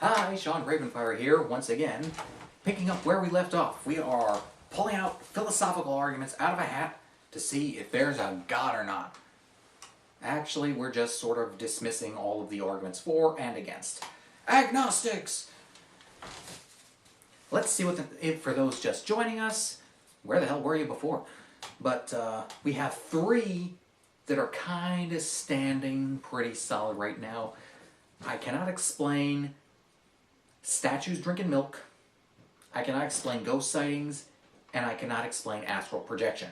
Hi, Shawn Ravenfire here, once again, picking up where we left off. We are pulling out philosophical arguments out of a hat to see if there's a God or not. Actually, we're just sort of dismissing all of the arguments for and against. Agnostics! Let's see if for those just joining us, where the hell were you before? But we have three that are kind of standing pretty solid right now. I cannot explain statues drinking milk, I cannot explain ghost sightings, and I cannot explain astral projection.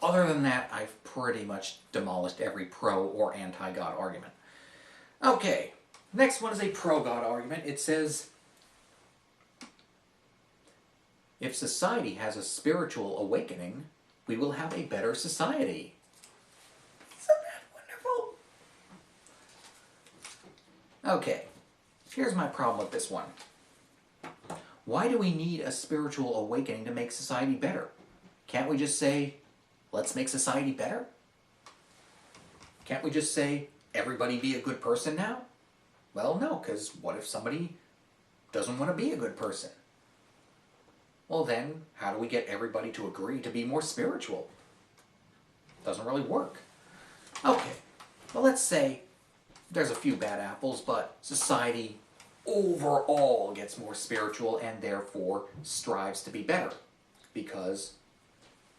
Other than that, I've pretty much demolished every pro or anti-God argument. Okay, next one is a pro-God argument. It says, if society has a spiritual awakening, we will have a better society. Isn't that wonderful? Okay, here's my problem with this one. Why do we need a spiritual awakening to make society better? Can't we just say, let's make society better? Can't we just say, everybody be a good person now? Well, no, because what if somebody doesn't want to be a good person? Well then, how do we get everybody to agree to be more spiritual? Doesn't really work. Okay, well let's say there's a few bad apples, but society overall gets more spiritual and therefore strives to be better, because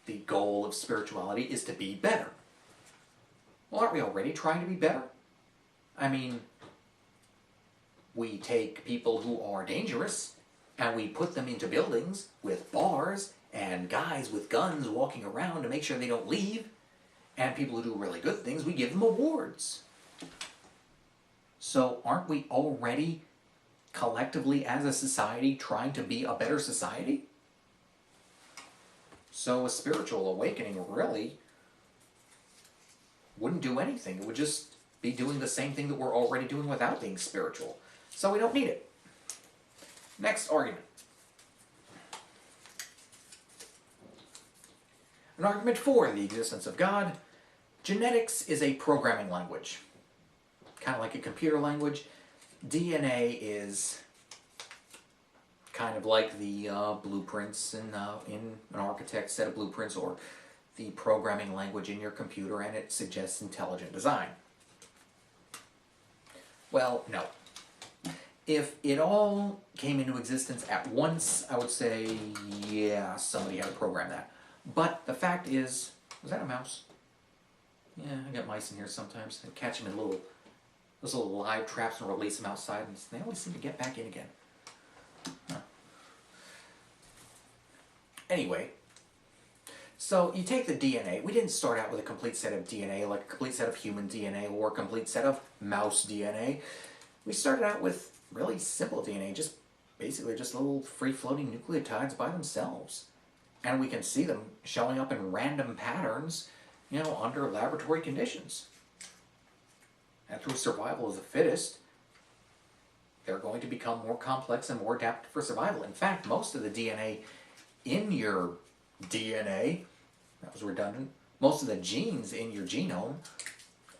the goal of spirituality is to be better. Well, aren't we already trying to be better? I mean, we take people who are dangerous and we put them into buildings with bars and guys with guns walking around to make sure they don't leave, and people who do really good things, we give them awards. So aren't we already collectively as a society trying to be a better society? So a spiritual awakening really wouldn't do anything. It would just be doing the same thing that we're already doing without being spiritual. So we don't need it. Next argument. An argument for the existence of God. Genetics is a programming language. Kind of like a computer language. DNA is kind of like the blueprints in an architect's set of blueprints, or the programming language in your computer, and it suggests intelligent design. Well, no. If it all came into existence at once, I would say, yeah, somebody had to program that. But the fact is, was that a mouse? Yeah, I got mice in here sometimes. I catch them in those little live traps and release them outside, and they always seem to get back in again. Huh. Anyway, so you take the DNA. We didn't start out with a complete set of DNA, like a complete set of human DNA or a complete set of mouse DNA. We started out with really simple DNA, basically just little free-floating nucleotides by themselves. And we can see them showing up in random patterns, under laboratory conditions. And through survival of the fittest, they're going to become more complex and more adapted for survival. In fact, most of the DNA in your DNA, that was redundant, most of the genes in your genome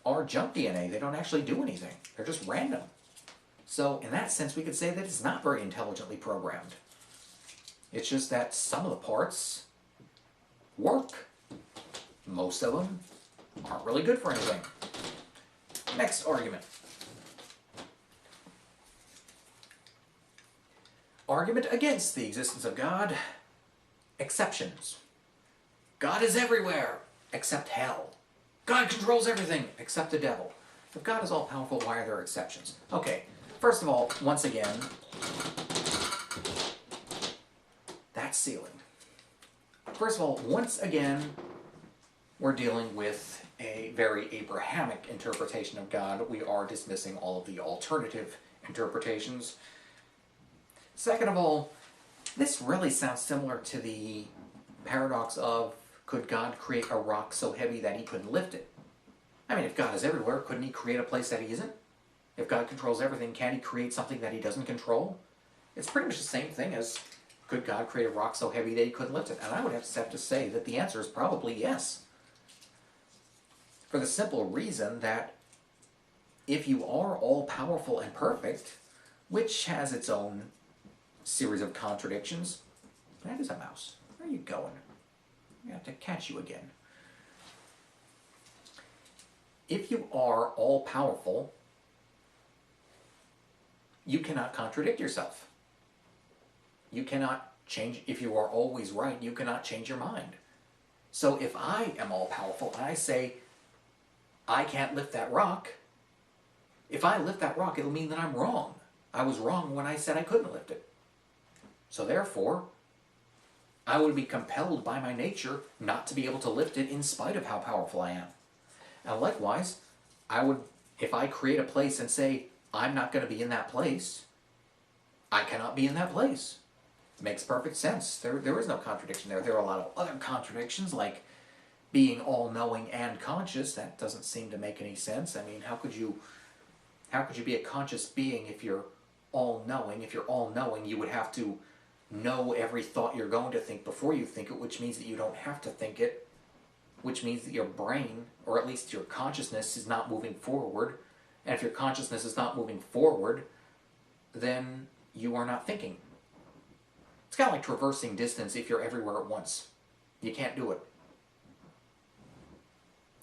are junk DNA. They don't actually do anything. They're just random. So in that sense, we could say that it's not very intelligently programmed. It's just that some of the parts work. Most of them aren't really good for anything. Next argument. Argument against the existence of God. Exceptions. God is everywhere except hell. God controls everything except the devil. If God is all-powerful, why are there exceptions? Okay, first of all, once again, that ceiling. First of all, once again, we're dealing with a very Abrahamic interpretation of God. We are dismissing all of the alternative interpretations. Second of all, this really sounds similar to the paradox of, could God create a rock so heavy that he couldn't lift it? I mean, if God is everywhere, couldn't he create a place that he isn't? If God controls everything, can he create something that he doesn't control? It's pretty much the same thing as, could God create a rock so heavy that he couldn't lift it? And I would have to say that the answer is probably yes. For the simple reason that if you are all-powerful and perfect, which has its own series of contradictions. That is a mouse. Where are you going? I have to catch you again. If you are all-powerful, you cannot contradict yourself. You cannot change, if you are always right, you cannot change your mind. So if I am all-powerful and I say, I can't lift that rock, if I lift that rock, it'll mean that I'm wrong. I was wrong when I said I couldn't lift it. So therefore, I would be compelled by my nature not to be able to lift it in spite of how powerful I am. And likewise, if I create a place and say, I'm not going to be in that place, I cannot be in that place. It makes perfect sense. There is no contradiction there. There are a lot of other contradictions, like being all-knowing and conscious. That doesn't seem to make any sense. I mean, how could you be a conscious being if you're all-knowing? If you're all-knowing, you would have to know every thought you're going to think before you think it, which means that you don't have to think it, which means that your brain, or at least your consciousness, is not moving forward. And if your consciousness is not moving forward, then you are not thinking. It's kind of like traversing distance if you're everywhere at once. You can't do it.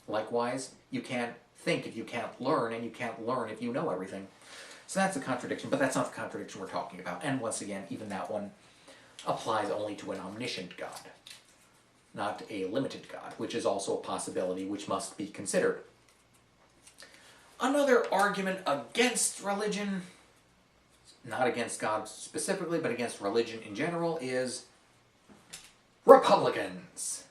Likewise, you can't think if you can't learn, and you can't learn if you know everything. So that's a contradiction, but that's not the contradiction we're talking about. And once again, even that one applies only to an omniscient God, not a limited God, which is also a possibility which must be considered. Another argument against religion, not against God specifically, but against religion in general, is Republicans.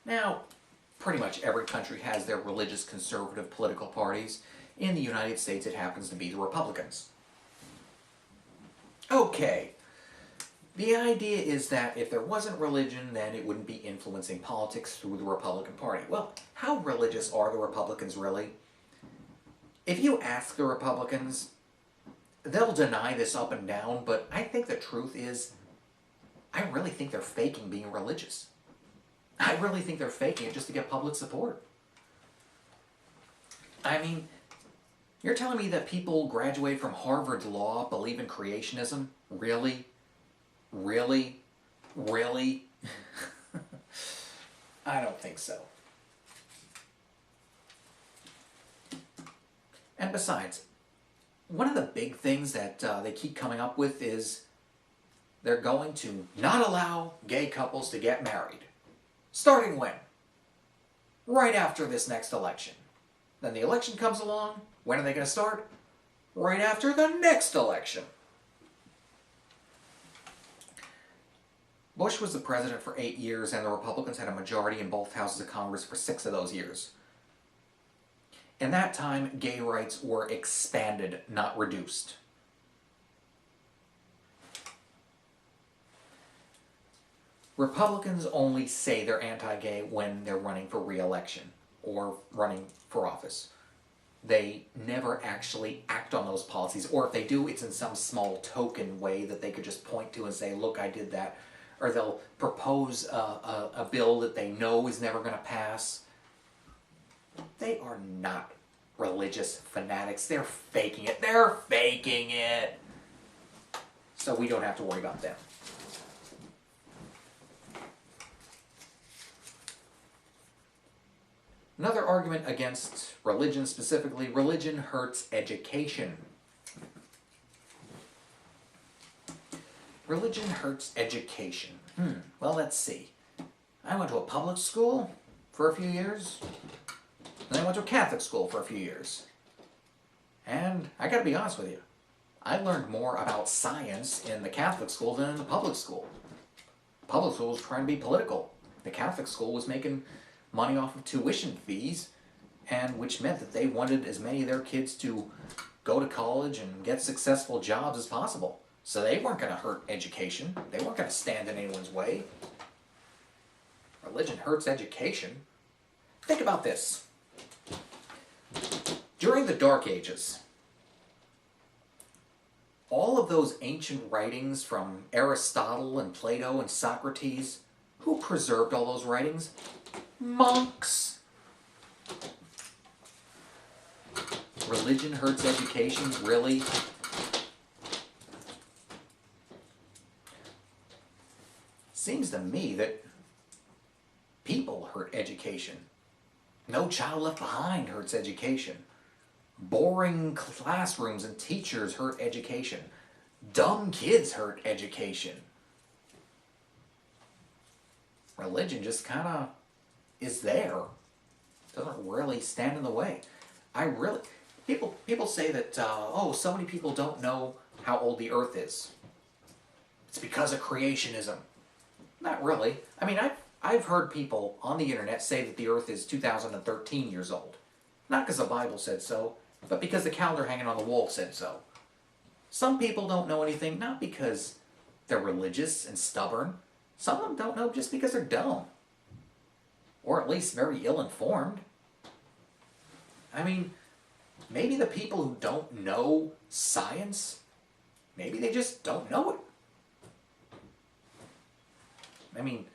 Now, pretty much every country has their religious conservative political parties. In the United States, it happens to be the Republicans. Okay. The idea is that if there wasn't religion, then it wouldn't be influencing politics through the Republican Party. Well, how religious are the Republicans really? If you ask the Republicans, they'll deny this up and down, but I think the truth is, I really think they're faking being religious. I really think they're faking it just to get public support. I mean, you're telling me that people graduate from Harvard Law believe in creationism? Really? Really? Really? I don't think so. And besides, one of the big things that they keep coming up with is they're going to not allow gay couples to get married. Starting when? Right after this next election. Then the election comes along. When are they going to start? Right after the next election. Bush was the president for 8 years, and the Republicans had a majority in both houses of Congress for 6 of those years. In that time, gay rights were expanded, not reduced. Republicans only say they're anti-gay when they're running for re-election or running for office. They never actually act on those policies, or if they do, it's in some small token way that they could just point to and say, look, I did that. Or they'll propose a bill that they know is never going to pass. They are not religious fanatics. They're faking it. They're faking it. So we don't have to worry about them. Another argument against religion specifically, religion hurts education. Religion hurts education. Well, let's see. I went to a public school for a few years. Then I went to a Catholic school for a few years. And I gotta be honest with you, I learned more about science in the Catholic school than in the public school. Public school was trying to be political. The Catholic school was making money off of tuition fees, and which meant that they wanted as many of their kids to go to college and get successful jobs as possible. So they weren't going to hurt education. They weren't going to stand in anyone's way. Religion hurts education. Think about this. During the Dark Ages, all of those ancient writings from Aristotle and Plato and Socrates, Who preserved all those writings? Monks. Religion hurts education? Really? Seems to me that people hurt education. No Child Left Behind hurts education. Boring classrooms and teachers hurt education. Dumb kids hurt education. Religion just kind of is there. Doesn't really stand in the way. People say that, so many people don't know how old the earth is. It's because of creationism. Not really. I mean, I've heard people on the internet say that the earth is 2013 years old. Not because the Bible said so, but because the calendar hanging on the wall said so. Some people don't know anything, not because they're religious and stubborn. Some of them don't know just because they're dumb. Or at least very ill-informed. I mean, maybe the people who don't know science, maybe they just don't know it. I mean,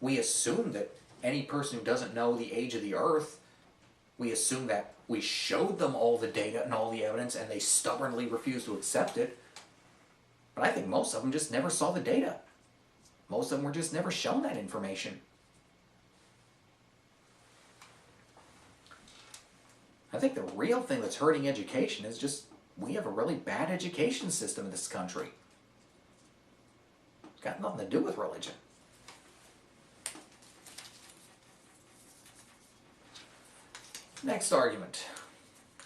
we assume that any person who doesn't know the age of the earth, we assume that we showed them all the data and all the evidence and they stubbornly refuse to accept it. But I think most of them just never saw the data. Most of them were just never shown that information. I think the real thing that's hurting education is just we have a really bad education system in this country. It's got nothing to do with religion. Next argument.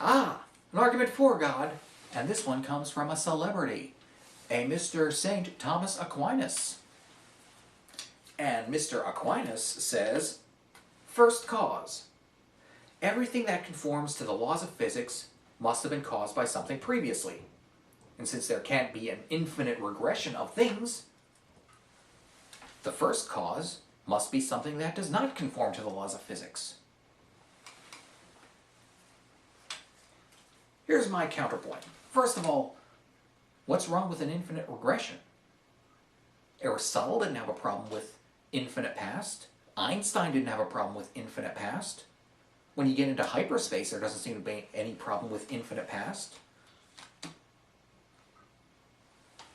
An argument for God, and this one comes from a celebrity, a Mr. St. Thomas Aquinas. And Mr. Aquinas says, first cause. Everything that conforms to the laws of physics must have been caused by something previously. And since there can't be an infinite regression of things, the first cause must be something that does not conform to the laws of physics. Here's my counterpoint. First of all, what's wrong with an infinite regression? Aristotle didn't have a problem with infinite past. Einstein didn't have a problem with infinite past. When you get into hyperspace, there doesn't seem to be any problem with infinite past.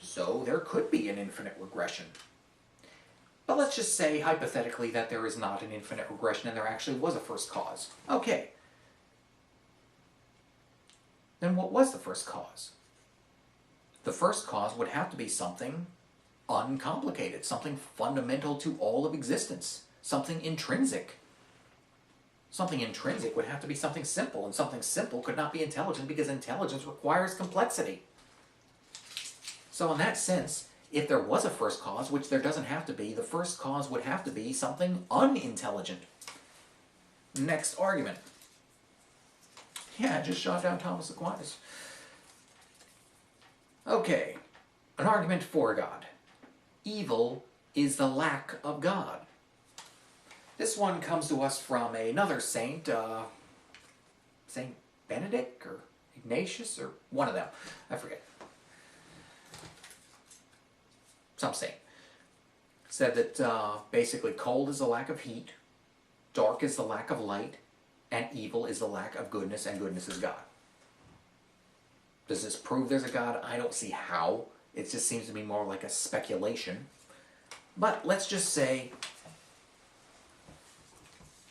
So there could be an infinite regression. But let's just say, hypothetically, that there is not an infinite regression and there actually was a first cause. Okay. Then what was the first cause? The first cause would have to be something uncomplicated, something fundamental to all of existence, something intrinsic. Something intrinsic would have to be something simple, and something simple could not be intelligent because intelligence requires complexity. So in that sense, if there was a first cause, which there doesn't have to be, the first cause would have to be something unintelligent. Next argument. Yeah, I just shot down Thomas Aquinas. Okay, an argument for God. Evil is the lack of God. This one comes to us from another saint, Saint Benedict or Ignatius or one of them. I forget. Some saint. Said that basically cold is the lack of heat, dark is the lack of light, and evil is the lack of goodness, and goodness is God. Does this prove there's a God? I don't see how. It just seems to be more like a speculation. But let's just say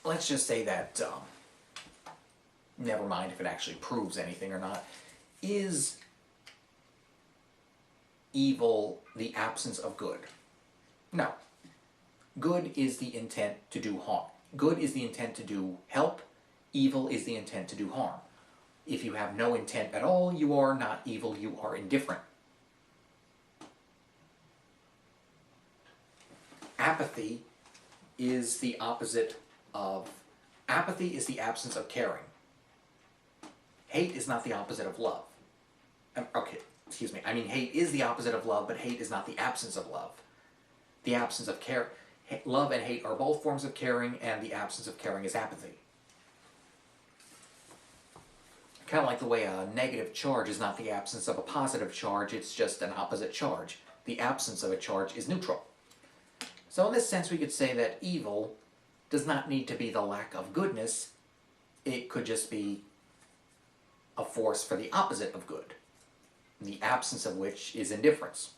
that, never mind if it actually proves anything or not, is evil the absence of good? No. Good is the intent to do harm. Good is the intent to do help. Evil is the intent to do harm. If you have no intent at all, you are not evil, you are indifferent. Apathy is the opposite of... Apathy is the absence of caring. Hate is not the opposite of love. I mean, hate is the opposite of love, but hate is not the absence of love. The absence of care... Love and hate are both forms of caring, and the absence of caring is apathy. Kind of like the way a negative charge is not the absence of a positive charge, it's just an opposite charge. The absence of a charge is neutral. So in this sense, we could say that evil does not need to be the lack of goodness. It could just be a force for the opposite of good, the absence of which is indifference.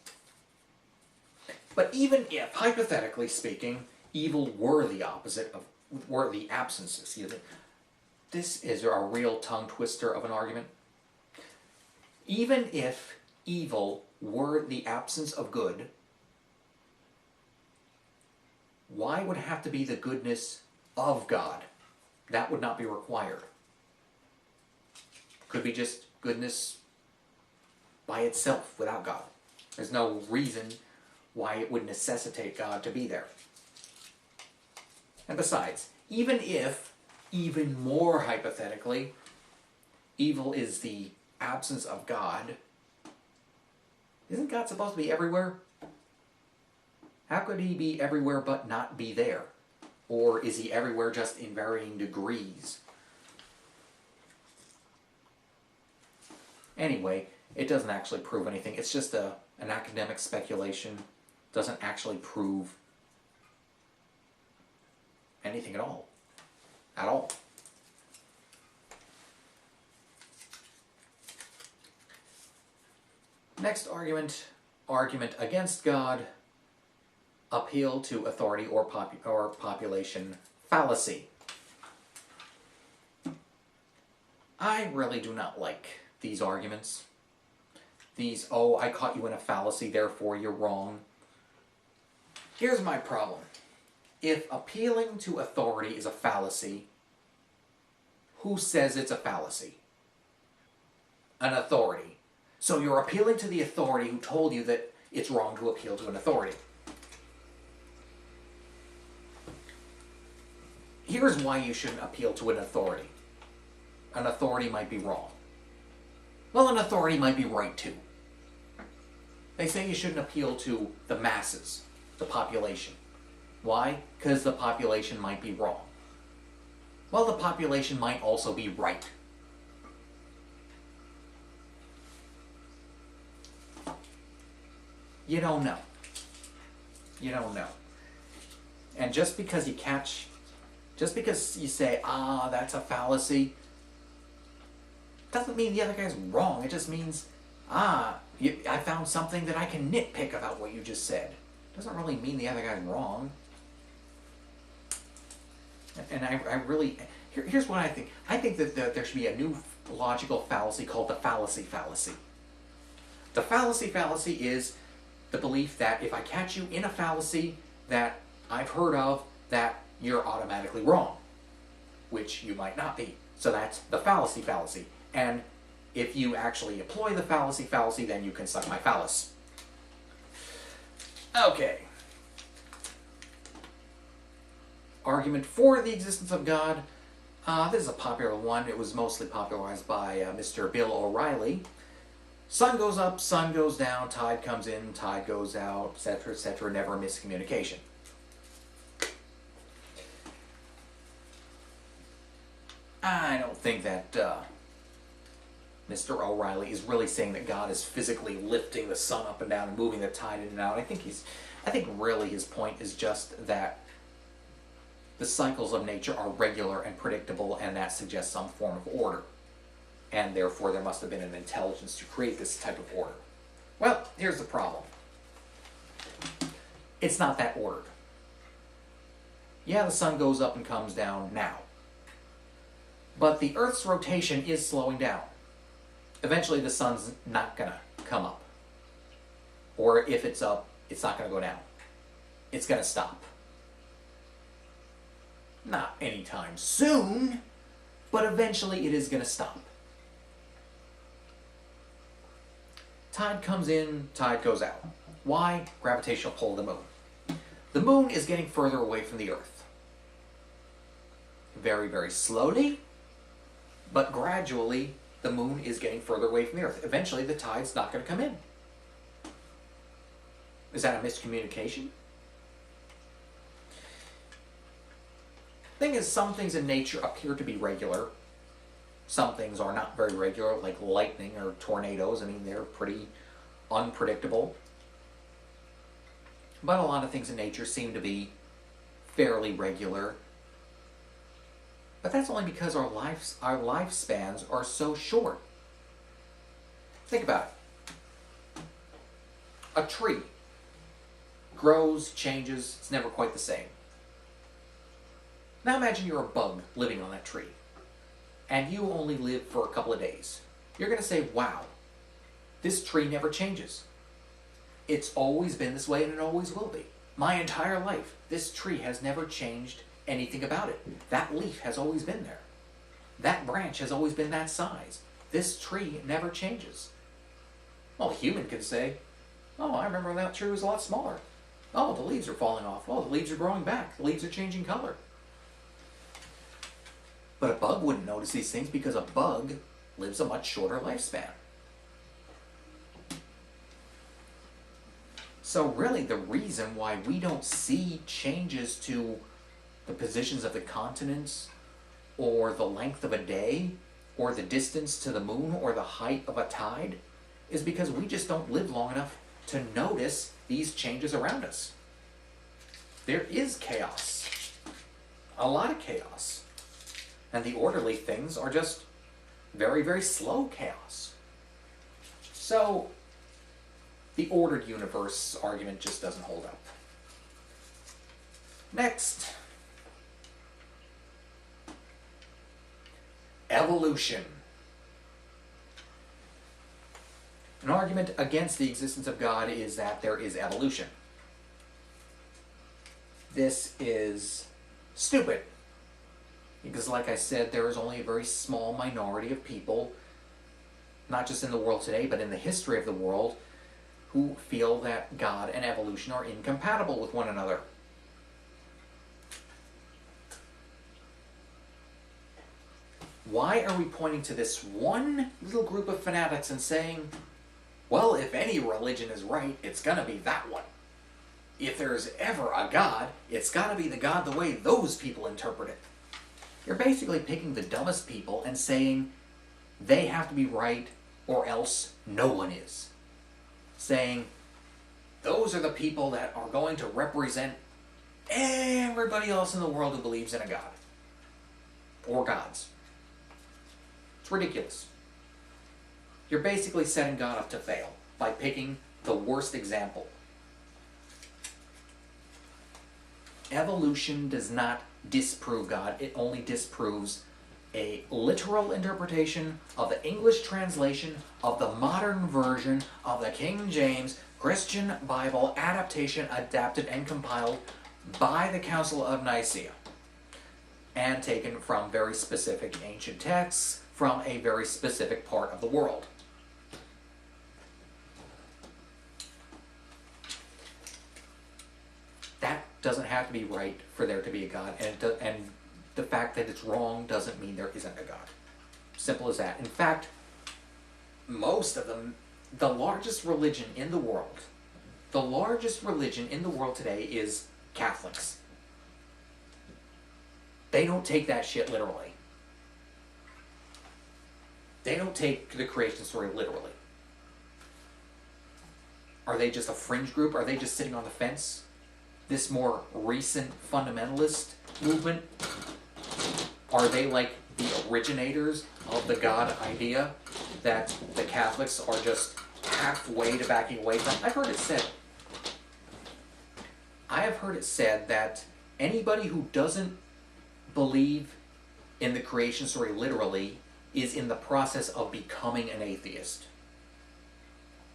But even if, hypothetically speaking, evil were the absence, excuse me, this is a real tongue twister of an argument. Even if evil were the absence of good, why would it have to be the goodness of God? That would not be required. Could be just goodness by itself without God. There's no reason why it would necessitate God to be there. And besides, even if, even more hypothetically, evil is the absence of God, isn't God supposed to be everywhere? How could he be everywhere but not be there? Or is he everywhere just in varying degrees? Anyway, it doesn't actually prove anything. It's just an academic speculation. It doesn't actually prove anything at all. At all. Next argument against God, appeal to authority or population fallacy. I really do not like these arguments. These, oh, I caught you in a fallacy, therefore you're wrong. Here's my problem. If appealing to authority is a fallacy, who says it's a fallacy? An authority. So you're appealing to the authority who told you that it's wrong to appeal to an authority. Here's why you shouldn't appeal to an authority. An authority might be wrong. Well, an authority might be right too. They say you shouldn't appeal to the masses, the population. Why? Because the population might be wrong. Well, the population might also be right. You don't know. You don't know. And just because you say, that's a fallacy, doesn't mean the other guy's wrong. It just means, I found something that I can nitpick about what you just said. Doesn't really mean the other guy's wrong. And I really, here's what I think. I think that there should be a new logical fallacy called the fallacy fallacy. The fallacy fallacy is the belief that if I catch you in a fallacy that I've heard of, that you're automatically wrong, which you might not be. So that's the fallacy fallacy. And if you actually employ the fallacy fallacy, then you can suck my phallus. Okay. Argument for the existence of God. This is a popular one. It was mostly popularized by Mr. Bill O'Reilly. Sun goes up, sun goes down, tide comes in, tide goes out, etc., never a miscommunication. I don't think that Mr. O'Reilly is really saying that God is physically lifting the sun up and down and moving the tide in and out. I think really his point is just that the cycles of nature are regular and predictable, and that suggests some form of order. And therefore there must have been an intelligence to create this type of order. Well, here's the problem. It's not that ordered. Yeah, the sun goes up and comes down now. But the Earth's rotation is slowing down. Eventually the sun's not going to come up. Or if it's up, it's not going to go down. It's going to stop. Not anytime soon, but eventually it is going to stop. Tide comes in, tide goes out. Why? Gravitational pull of the moon. The moon is getting further away from the Earth. Very, very slowly, but gradually the moon is getting further away from the Earth. Eventually the tide's not going to come in. Is that a miscommunication? Thing is, some things in nature appear to be regular. Some things are not very regular, like lightning or tornadoes. I mean, they're pretty unpredictable. But a lot of things in nature seem to be fairly regular. But that's only because our lifespans are so short. Think about it. A tree grows, changes, it's never quite the same. Now imagine you're a bug living on that tree, and you only live for a couple of days. You're going to say, wow, this tree never changes. It's always been this way and it always will be. My entire life, this tree has never changed anything about it. That leaf has always been there. That branch has always been that size. This tree never changes. Well, a human could say, oh, I remember when that tree was a lot smaller. Oh, the leaves are falling off. Oh, the leaves are growing back. The leaves are changing color. But a bug wouldn't notice these things because a bug lives a much shorter lifespan. So really the reason why we don't see changes to the positions of the continents or the length of a day or the distance to the moon or the height of a tide is because we just don't live long enough to notice these changes around us. There is chaos. A lot of chaos. And the orderly things are just very, very slow chaos. So the ordered universe argument just doesn't hold up. Next. Evolution. An argument against the existence of God is that there is evolution. This is stupid. Because like I said, there is only a very small minority of people, not just in the world today, but in the history of the world, who feel that God and evolution are incompatible with one another. Why are we pointing to this one little group of fanatics and saying, well, if any religion is right, it's gonna be that one. If there's ever a God, it's gotta be the God the way those people interpret it. You're basically picking the dumbest people and saying they have to be right or else no one is. Saying those are the people that are going to represent everybody else in the world who believes in a God. Or gods. It's ridiculous. You're basically setting God up to fail by picking the worst example. Evolution does not disprove God. It only disproves a literal interpretation of the English translation of the modern version of the King James Christian Bible adaptation adapted and compiled by the Council of Nicaea and taken from very specific ancient texts from a very specific part of the world. That doesn't have to be right for there to be a God, and the fact that it's wrong doesn't mean there isn't a God. Simple as that. In fact, most of them, the largest religion in the world today is Catholics. They don't take that shit literally. They don't take the creation story literally. Are they just a fringe group? Are they just sitting on the fence? This more recent fundamentalist movement? Are they like the originators of the God idea that the Catholics are just halfway to backing away from? I have heard it said that anybody who doesn't believe in the creation story literally is in the process of becoming an atheist.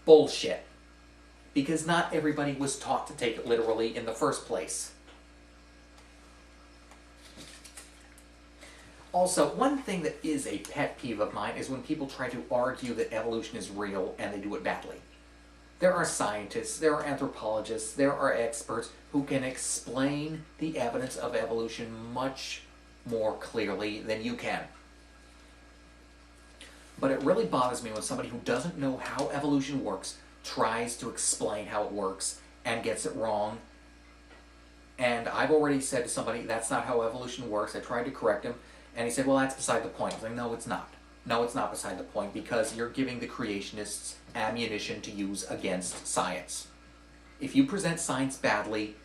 Bullshit. Because not everybody was taught to take it literally in the first place. Also, one thing that is a pet peeve of mine is when people try to argue that evolution is real and they do it badly. There are scientists, there are anthropologists, there are experts who can explain the evidence of evolution much more clearly than you can. But it really bothers me when somebody who doesn't know how evolution works tries to explain how it works and gets it wrong. And I've already said to somebody, that's not how evolution works. I tried to correct him, and he said, well, that's beside the point. I was like, no, it's not. No, it's not beside the point, because you're giving the creationists ammunition to use against science. If you present science badly,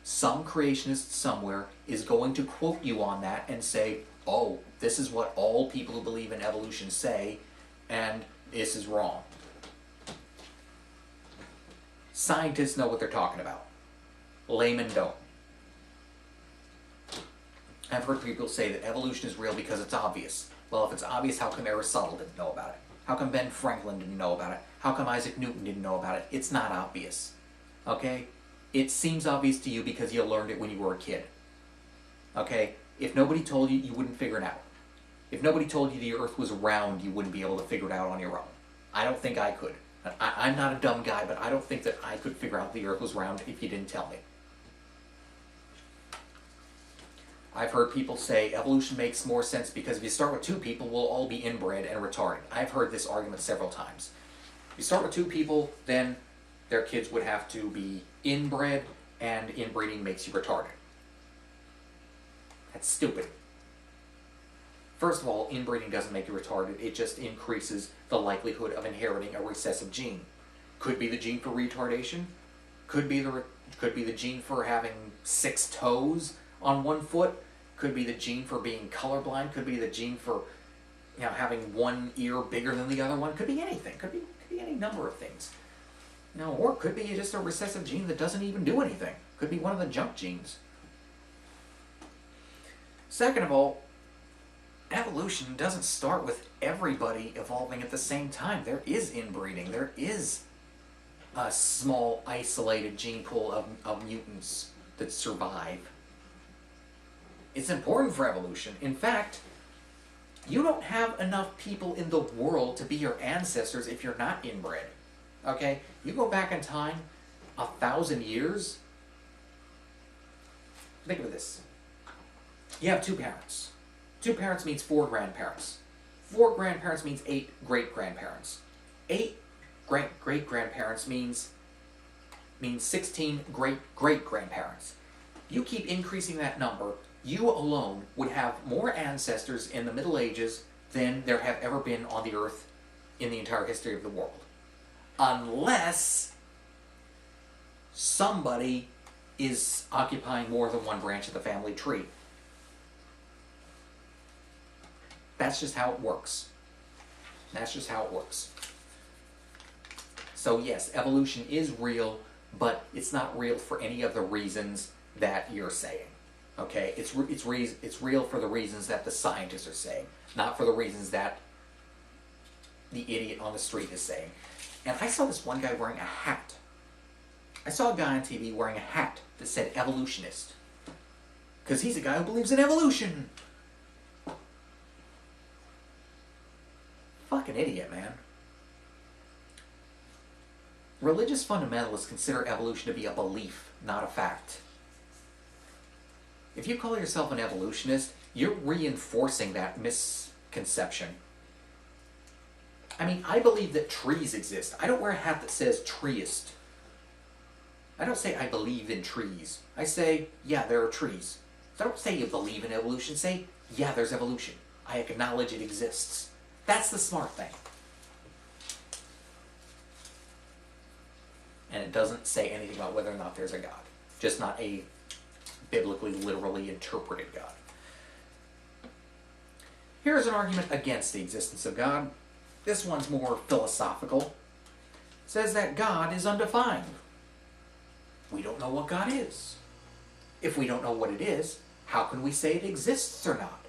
some creationist somewhere is going to quote you on that and say, oh, this is what all people who believe in evolution say, and this is wrong. Scientists know what they're talking about. Laymen don't. I've heard people say that evolution is real because it's obvious. Well, if it's obvious, how come Aristotle didn't know about it? How come Ben Franklin didn't know about it? How come Isaac Newton didn't know about it? It's not obvious. Okay? It seems obvious to you because you learned it when you were a kid. Okay? If nobody told you, you wouldn't figure it out. If nobody told you the earth was round, you wouldn't be able to figure it out on your own. I don't think I could. I'm not a dumb guy, but I don't think that I could figure out the earth was round if you didn't tell me. I've heard people say evolution makes more sense because if you start with two people, we'll all be inbred and retarded. I've heard this argument several times. If you start with two people, then their kids would have to be inbred, and inbreeding makes you retarded. That's stupid. First of all, inbreeding doesn't make you retarded. It just increases the likelihood of inheriting a recessive gene. Could be the gene for retardation. Could be the gene for having 6 toes on one foot. Could be the gene for being colorblind. Could be the gene for, having one ear bigger than the other one. Could be anything. Could be any number of things. Or it could be just a recessive gene that doesn't even do anything. Could be one of the junk genes. Second of all, evolution doesn't start with everybody evolving at the same time. There is inbreeding. There is a small isolated gene pool of mutants that survive. It's important for evolution. In fact, you don't have enough people in the world to be your ancestors if you're not inbred. Okay? You go back in time 1,000 years. Think of this. You have 2 parents. 2 parents means 4 grandparents. 4 grandparents means 8 great-grandparents. 8 great-great-grandparents means 16 great-great-grandparents. You keep increasing that number, you alone would have more ancestors in the Middle Ages than there have ever been on the earth in the entire history of the world. Unless somebody is occupying more than one branch of the family tree. That's just how it works. That's just how it works. So yes, evolution is real, but it's not real for any of the reasons that you're saying. Okay? It's real for the reasons that the scientists are saying, not for the reasons that the idiot on the street is saying. And I saw this one guy wearing a hat. I saw a guy on TV wearing a hat that said evolutionist. Because he's a guy who believes in evolution. Fucking idiot, man. Religious fundamentalists consider evolution to be a belief, not a fact. If you call yourself an evolutionist, you're reinforcing that misconception. I mean, I believe that trees exist. I don't wear a hat that says treeist. I don't say I believe in trees. I say, yeah, there are trees. So don't say you believe in evolution. Say, yeah, there's evolution. I acknowledge it exists. That's the smart thing. And it doesn't say anything about whether or not there's a God. Just not a biblically, literally interpreted God. Here's an argument against the existence of God. This one's more philosophical. It says that God is undefined. We don't know what God is. If we don't know what it is, how can we say it exists or not?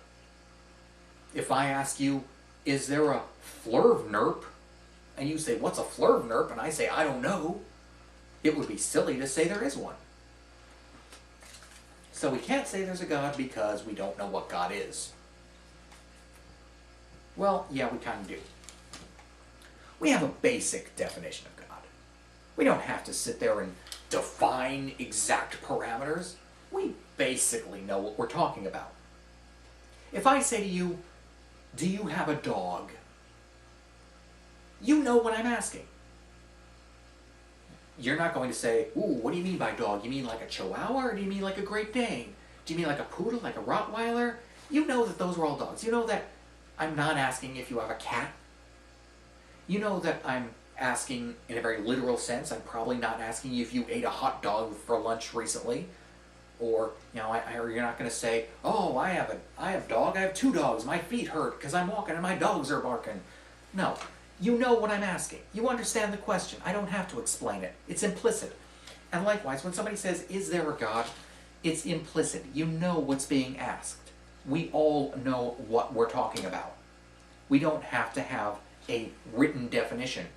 If I ask you, is there a flurvnerp? And you say, what's a flurvnerp? And I say, I don't know. It would be silly to say there is one. So we can't say there's a God because we don't know what God is. Well, yeah, we kind of do. We have a basic definition of God. We don't have to sit there and define exact parameters. We basically know what we're talking about. If I say to you, do you have a dog? You know what I'm asking. You're not going to say, ooh, what do you mean by dog? You mean like a Chihuahua, or do you mean like a Great Dane? Do you mean like a Poodle, like a Rottweiler? You know that those are all dogs. You know that I'm not asking if you have a cat. You know that I'm asking in a very literal sense. I'm probably not asking you if you ate a hot dog for lunch recently. Or, you're not going to say, oh, I have a dog, I have 2 dogs, my feet hurt because I'm walking and my dogs are barking. No, you know what I'm asking. You understand the question. I don't have to explain it. It's implicit. And likewise, when somebody says, is there a God? It's implicit. You know what's being asked. We all know what we're talking about. We don't have to have a written definition.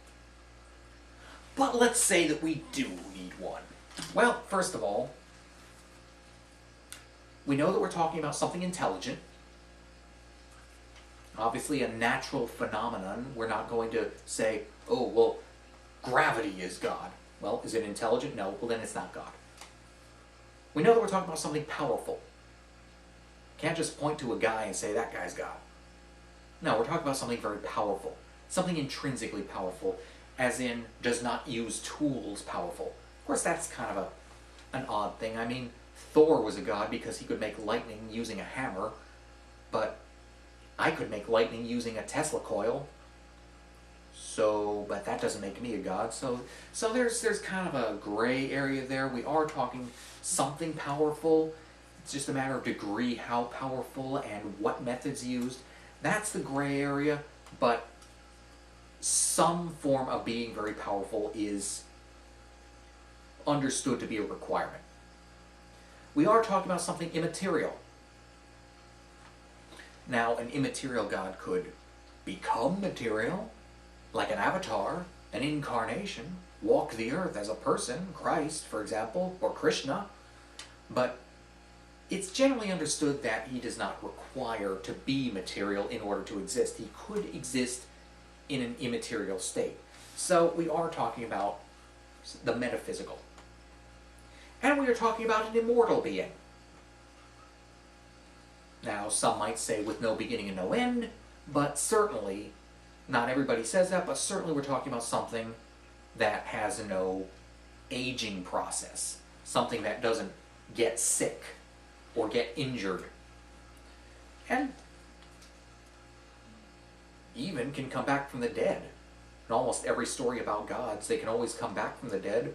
But let's say that we do need one. Well, first of all, we know that we're talking about something intelligent. Obviously, a natural phenomenon. We're not going to say, oh, well, gravity is God. Well, is it intelligent? No. Well, then it's not God. We know that we're talking about something powerful. Can't just point to a guy and say, that guy's God. No, we're talking about something very powerful. Something intrinsically powerful, as in, does not use tools powerful. Of course, that's kind of an odd thing. I mean, Thor was a god because he could make lightning using a hammer, but I could make lightning using a Tesla coil. But that doesn't make me a god. So there's kind of a gray area there. We are talking something powerful. It's just a matter of degree, how powerful and what methods used. That's the gray area, but some form of being very powerful is understood to be a requirement. We are talking about something immaterial. Now, an immaterial God could become material, like an avatar, an incarnation, walk the earth as a person, Christ, for example, or Krishna, but it's generally understood that he does not require to be material in order to exist. He could exist in an immaterial state. So we are talking about the metaphysical. And we are talking about an immortal being. Now, some might say with no beginning and no end, but certainly, not everybody says that, but certainly we're talking about something that has no aging process. Something that doesn't get sick or get injured. And even can come back from the dead. In almost every story about gods, they can always come back from the dead.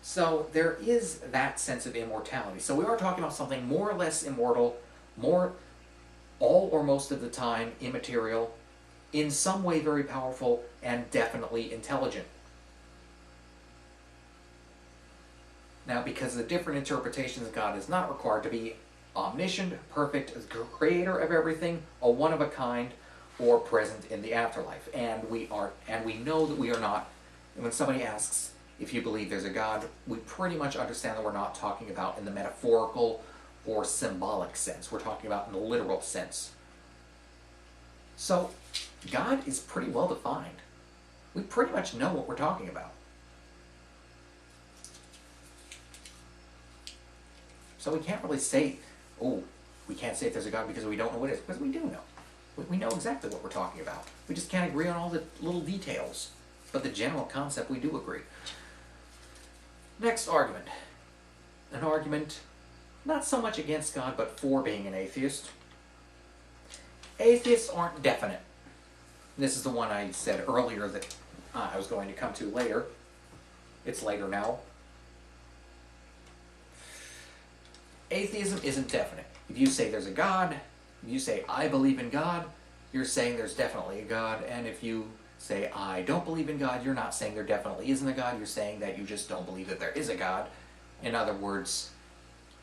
So there is that sense of immortality. So we are talking about something more or less immortal, all or most of the time immaterial, in some way very powerful, and definitely intelligent. Now, because the different interpretations of God is not required to be omniscient, perfect, creator of everything, a one-of-a-kind, or present in the afterlife. And we know that we are not, when somebody asks if you believe there's a God, we pretty much understand that we're not talking about in the metaphorical or symbolic sense. We're talking about in the literal sense. So, God is pretty well defined. We pretty much know what we're talking about. So we can't really say, oh, we can't say if there's a God because we don't know what it is, because we do know. We know exactly what we're talking about. We just can't agree on all the little details. But the general concept, we do agree. Next argument. An argument not so much against God, but for being an atheist. Atheists aren't definite. This is the one I said earlier that I was going to come to later. It's later now. Atheism isn't definite. If you say there's a God, if you say I believe in God, you're saying there's definitely a God. And if you say I don't believe in God, you're not saying there definitely isn't a God. You're saying that you just don't believe that there is a God. In other words,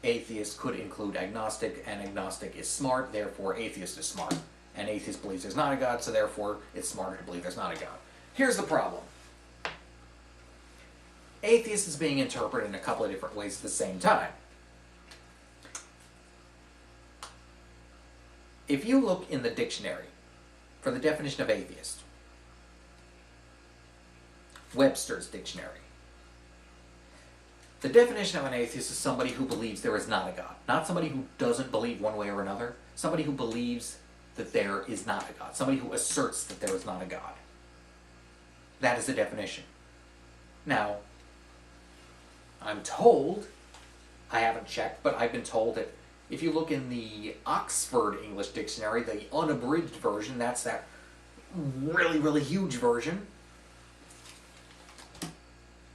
atheist could include agnostic, and agnostic is smart, therefore atheist is smart. And atheist believes there's not a God, so therefore it's smarter to believe there's not a God. Here's the problem. Atheist is being interpreted in a couple of different ways at the same time. If you look in the dictionary for the definition of atheist, Webster's dictionary, the definition of an atheist is somebody who believes there is not a God. Not somebody who doesn't believe one way or another. Somebody who believes that there is not a God. Somebody who asserts that there is not a God. That is the definition. Now, I'm told, I haven't checked, but I've been told that if you look in the Oxford English Dictionary, the unabridged version, that's that really, really huge version,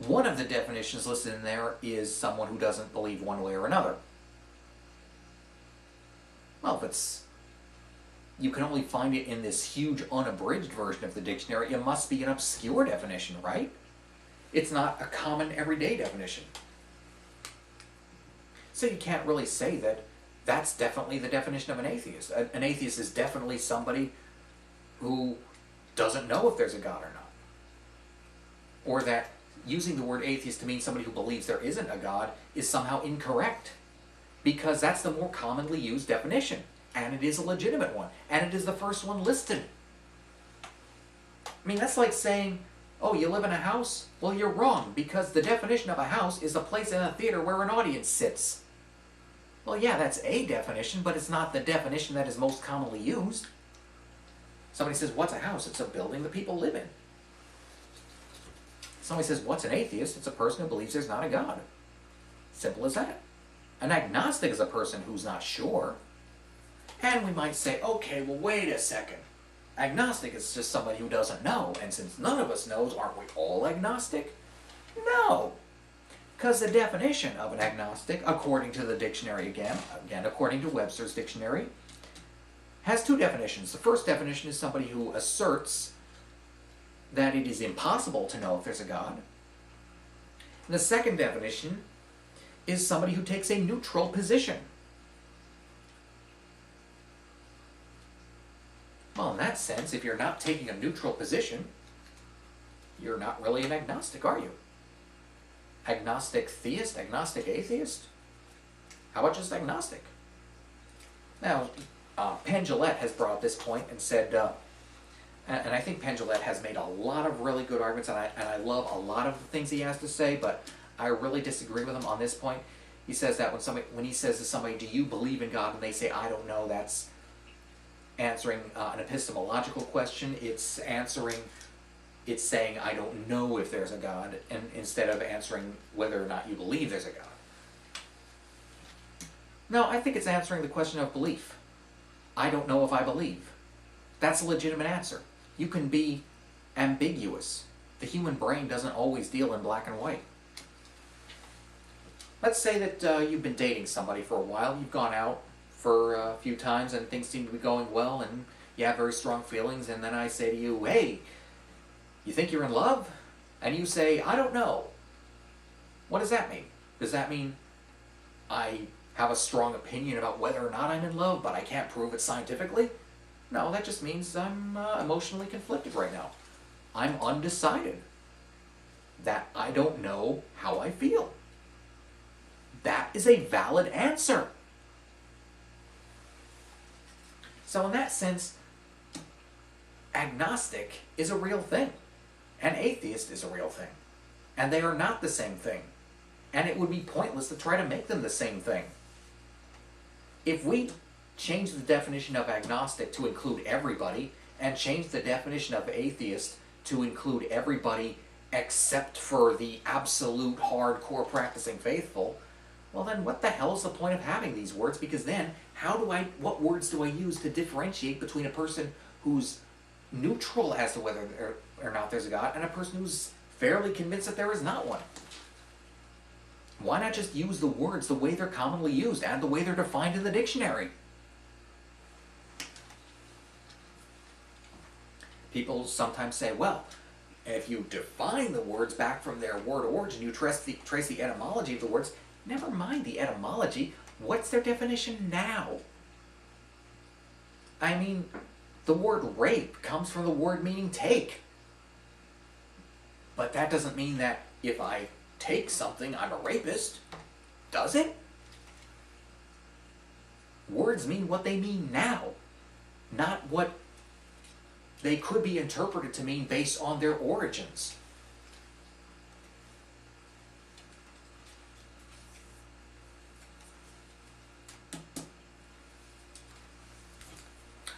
One of the definitions listed in there is someone who doesn't believe one way or another. Well, if it's, you can only find it in this huge unabridged version of the dictionary, it must be an obscure definition, right? It's not a common everyday definition. So you can't really say that that's definitely the definition of an atheist. An atheist is definitely somebody who doesn't know if there's a God or not. Or that using the word atheist to mean somebody who believes there isn't a God is somehow incorrect. Because that's the more commonly used definition. And it is a legitimate one. And it is the first one listed. I mean, that's like saying, oh, you live in a house? Well, you're wrong, because the definition of a house is a place in a theater where an audience sits. Well, yeah, that's a definition, but it's not the definition that is most commonly used. Somebody says, what's a house? It's a building that people live in. Somebody says, what's an atheist? It's a person who believes there's not a God. Simple as that. An agnostic is a person who's not sure. And we might say, okay, well, wait a second. Agnostic is just somebody who doesn't know. And since none of us knows, aren't we all agnostic? No. Because the definition of an agnostic, according to the dictionary again, according to Webster's dictionary, has two definitions. The first definition is somebody who asserts that it is impossible to know if there's a God. And the second definition is somebody who takes a neutral position. Well, in that sense, if you're not taking a neutral position, you're not really an agnostic, are you? Agnostic theist, agnostic atheist? How about just agnostic? Now, Penn Jillette has brought up this point and said, and I think Penn Jillette has made a lot of really good arguments, and I love a lot of the things he has to say, but I really disagree with him on this point. He says that when he says to somebody, do you believe in God, and they say, I don't know, that's answering an epistemological question. It's saying, I don't know if there's a God, and instead of answering whether or not you believe there's a God. No, I think it's answering the question of belief. I don't know if I believe. That's a legitimate answer. You can be ambiguous. The human brain doesn't always deal in black and white. Let's say that you've been dating somebody for a while. You've gone out for a few times and things seem to be going well and you have very strong feelings, and then I say to you, hey, you think you're in love? And you say, I don't know. What does that mean? Does that mean I have a strong opinion about whether or not I'm in love, but I can't prove it scientifically? No, that just means I'm emotionally conflicted right now. I'm undecided. That I don't know how I feel. That is a valid answer. So in that sense, agnostic is a real thing. And atheist is a real thing. And they are not the same thing. And it would be pointless to try to make them the same thing. If we change the definition of agnostic to include everybody, and change the definition of atheist to include everybody except for the absolute hardcore practicing faithful, well then what the hell is the point of having these words? Because then, what words do I use to differentiate between a person who's neutral as to whether or not there's a God and a person who's fairly convinced that there is not one? Why not just use the words the way they're commonly used and the way they're defined in the dictionary? People sometimes say, well, if you define the words back from their word origin, you trace the etymology of the words, never mind the etymology, what's their definition now? I mean, the word rape comes from the word meaning take. But that doesn't mean that if I take something, I'm a rapist, does it? Words mean what they mean now, not what they could be interpreted to mean based on their origins.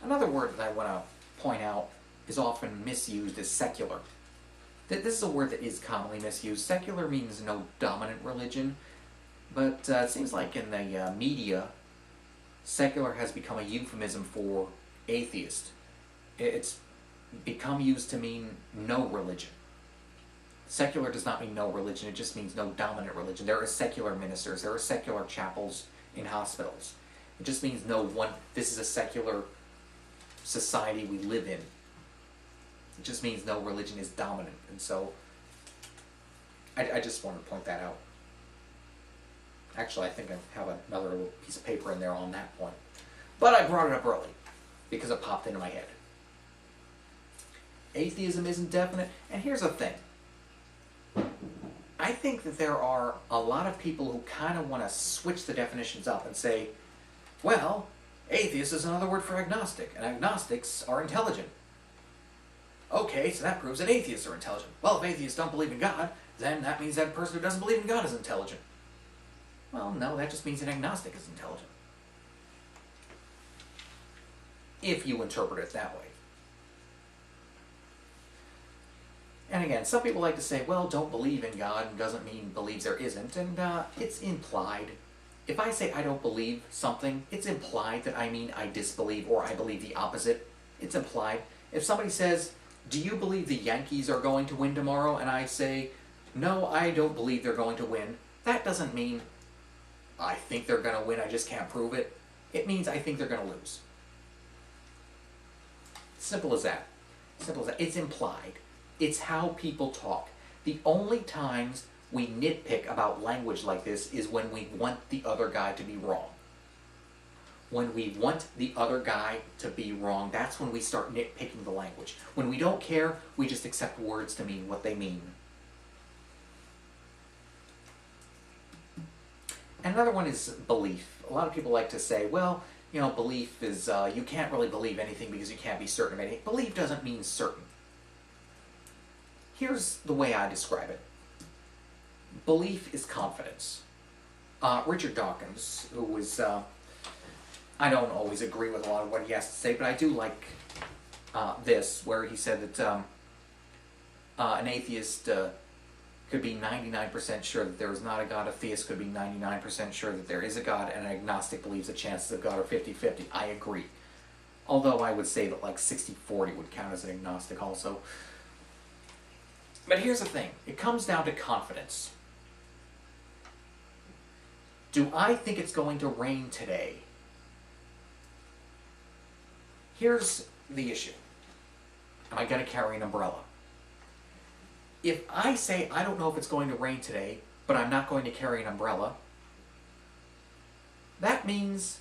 Another word that I want to point out is often misused is secular. This is a word that is commonly misused. Secular means no dominant religion, but it seems like in the media, secular has become a euphemism for atheist. It's become used to mean no religion. Secular does not mean no religion, it just means no dominant religion. There are secular ministers, there are secular chapels in hospitals. It just means no one, this is a secular society we live in. It just means no religion is dominant. And so, I just wanted to point that out. Actually, I think I have another little piece of paper in there on that point. But I brought it up early, because it popped into my head. Atheism isn't definite, and here's the thing. I think that there are a lot of people who kind of want to switch the definitions up and say, well, atheist is another word for agnostic, and agnostics are intelligent. Okay, so that proves that atheists are intelligent. Well, if atheists don't believe in God, then that means that person who doesn't believe in God is intelligent. Well, no, that just means an agnostic is intelligent. If you interpret it that way. And again, some people like to say, well, don't believe in God doesn't mean believes there isn't, and it's implied. If I say I don't believe something, it's implied that I mean I disbelieve or I believe the opposite. It's implied. If somebody says, do you believe the Yankees are going to win tomorrow? And I say, no, I don't believe they're going to win. That doesn't mean I think they're going to win, I just can't prove it. It means I think they're going to lose. Simple as that. Simple as that. It's implied. It's how people talk. The only times we nitpick about language like this is when we want the other guy to be wrong. When we want the other guy to be wrong, that's when we start nitpicking the language. When we don't care, we just accept words to mean what they mean. And another one is belief. A lot of people like to say, well, you know, belief is, you can't really believe anything because you can't be certain of anything. Belief doesn't mean certain. Here's the way I describe it. Belief is confidence. Richard Dawkins, who was, I don't always agree with a lot of what he has to say, but I do like this, where he said that an atheist could be 99% sure that there is not a God, a theist could be 99% sure that there is a God, and an agnostic believes the chances of God are 50-50. I agree. Although I would say that like 60-40 would count as an agnostic also. But here's the thing. It comes down to confidence. Do I think it's going to rain today? Here's the issue. Am I going to carry an umbrella? If I say I don't know if it's going to rain today, but I'm not going to carry an umbrella, that means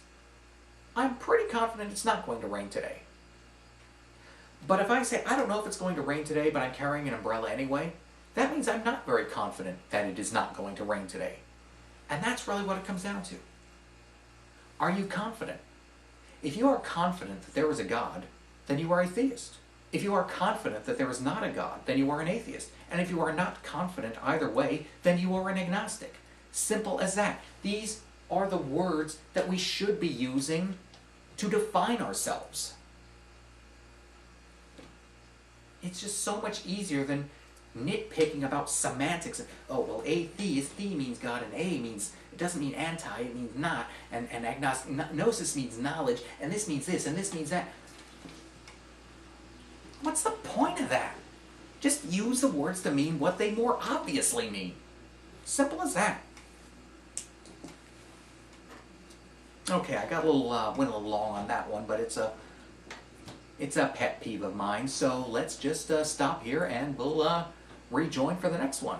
I'm pretty confident it's not going to rain today. But if I say I don't know if it's going to rain today, but I'm carrying an umbrella anyway, that means I'm not very confident that it is not going to rain today. And that's really what it comes down to. Are you confident? If you are confident that there is a God, then you are a theist. If you are confident that there is not a God, then you are an atheist. And if you are not confident either way, then you are an agnostic. Simple as that. These are the words that we should be using to define ourselves. It's just so much easier than nitpicking about semantics. Oh, well, atheist, the means God, and a means, it doesn't mean anti, it means not, and agnostic, gnosis means knowledge, and this means this, and this means that. What's the point of that? Just use the words to mean what they more obviously mean. Simple as that. Okay, I got a little, went a little long on that one, but it's a pet peeve of mine, so let's just stop here and we'll rejoin for the next one.